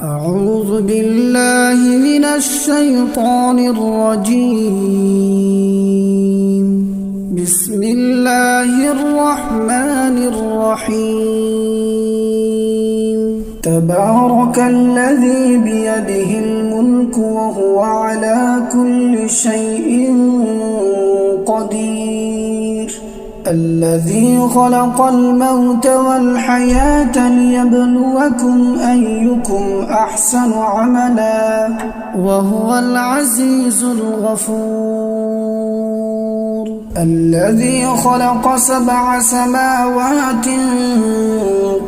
أعوذ بالله من الشيطان الرجيم. بسم الله الرحمن الرحيم. تبارك الذي بيده الملك وهو على كل شيء قدير. الذي خلق الموت والحياة ليبلوكم أيكم أحسن عملا وهو العزيز الغفور. الذي خلق 7 سماوات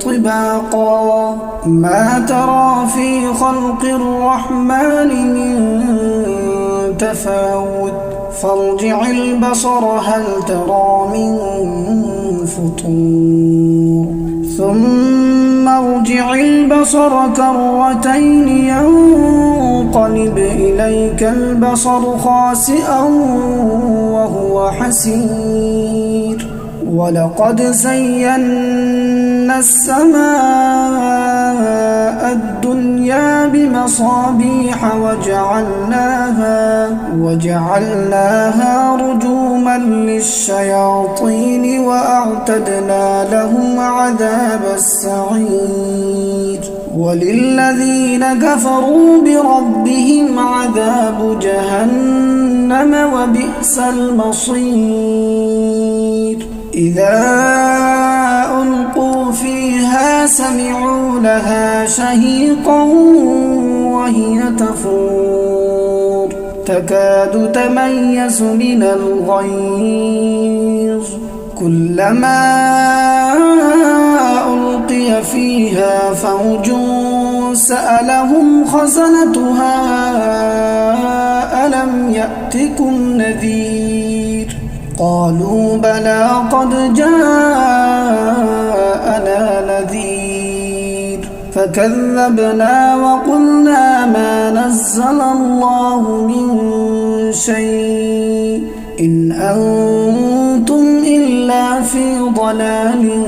طباقا ما ترى في خلق الرحمن من تفاوت فارجع البصر هل ترى من فطور ثم ارجع البصر كرتين ينقلب إليك البصر خاسئا وهو حسير. ولقد زينا السماء الدنيا بمصابيح وجعلناها رجوما للشياطين وأعتدنا لهم عذاب السعير. وللذين كفروا بربهم عذاب جهنم وبئس المصير. إذا ألقوا فيها سمعوا لها شهيقا وهي تفور تكاد تميز من الغيظ كلما ألقي فيها فوج سألهم خزنتها ألم يأتكم نذير قالوا بلى قد جاءنا نذير فكذبنا وقلنا ما نزل الله من شيء إن أنتم إلا في ضلال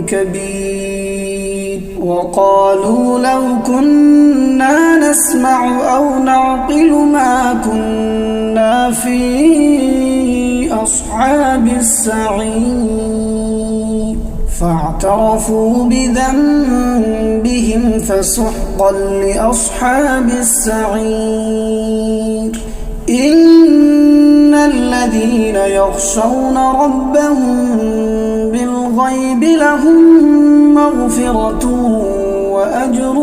كبير. وقالوا لو كنا نسمع أو نعقل ما كنا في أصحاب السعير فاعترفوا بذنبهم فسحقا لأصحاب السعير. إن الذين يخشون ربهم بالغيب لهم مغفرة وأجر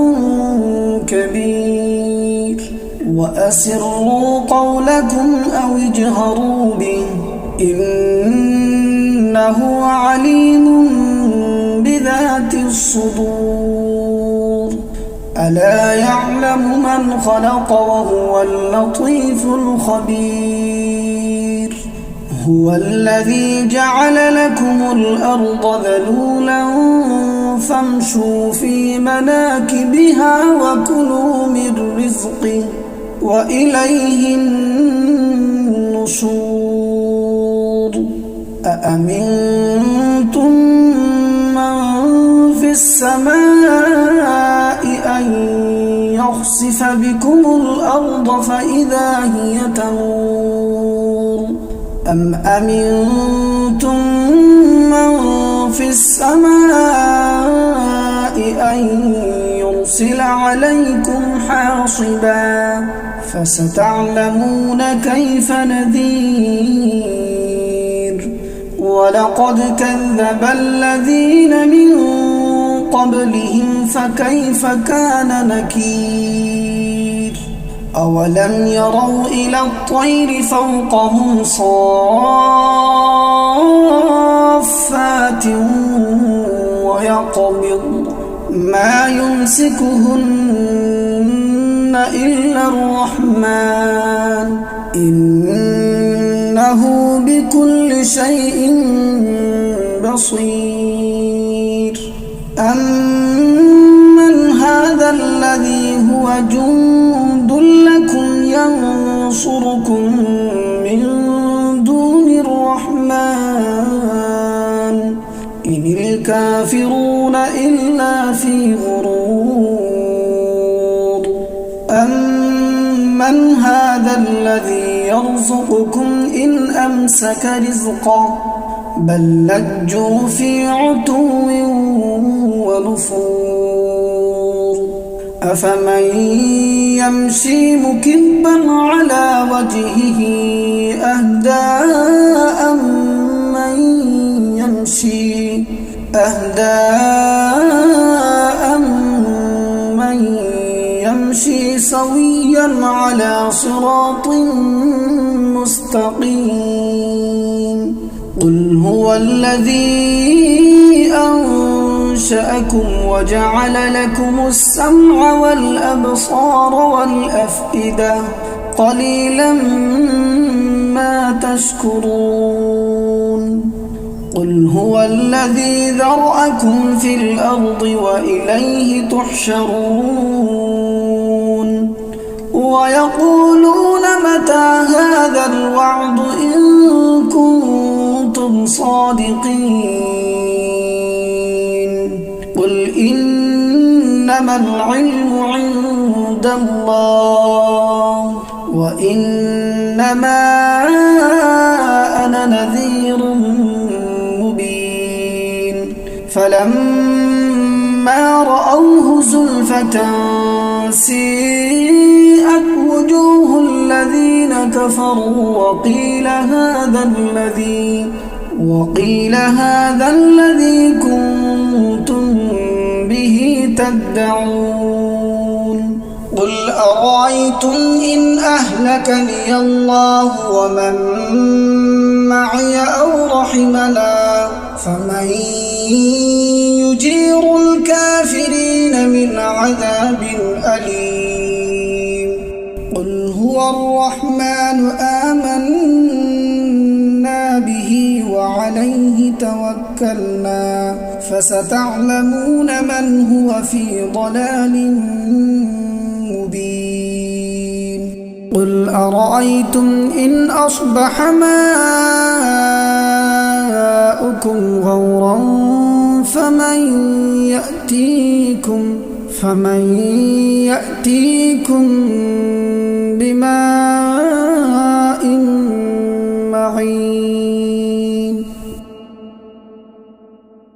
كبير. وأسروا قولكم أو اجهروا به إنه عليم بذات الصدور. ألا يعلم من خلق وهو اللطيف الخبير. هو الذي جعل لكم الأرض ذلولا فامشوا في مناكبها وكلوا من رزقه وإليه النشور. أأمنتم من في السماء أن يخسف بكم الأرض فإذا هي تمور أم أمنتم من في السماء أن يرسل عليكم حاصبا فستعلمون كيف نذير. ولقد كذب الذين من قبلهم فكيف كان نكير. أولم يروا إلى الطير فوقهم صافات ويقبض ما يمسكهن إلا الرحمن إنه بكل شيء بصير. أمن هذا الذي هو جند لكم ينصركم من دون الرحمن إن الكافرون إلا في غرور. أمن هذا الذي يرزقكم إن أمسك رزقه بل لجوا في عتو ونفور أفمن يمشي مكبا على وجهه أهدى أمن يمشي سويا على صراط مستقيم قل هو الذي أنشأكم وجعل لكم السمع والأبصار والأفئدة قليلا ما تشكرون قل هو الذي ذرأكم في الأرض وإليه تحشرون ويقولون متى هذا الوعد إن كنتم صادقين قل إنما العلم عند الله وإنما أنا نذير مبين فلما رأوه زلفة سيئت وجوه الذين كفروا وقيل هذا الذي كنتم به تدعون قل أرأيتم إن أهلكني الله ومن معي أو رحمنا فمن يجير الكافرين من عذاب أليم قل هو الرحمن آمنا به وعليه توكلنا فستعلمون من هو في ضلال مبين قل أرأيتم إن أصبح ماؤكم غورا فمن يأتيكم بماء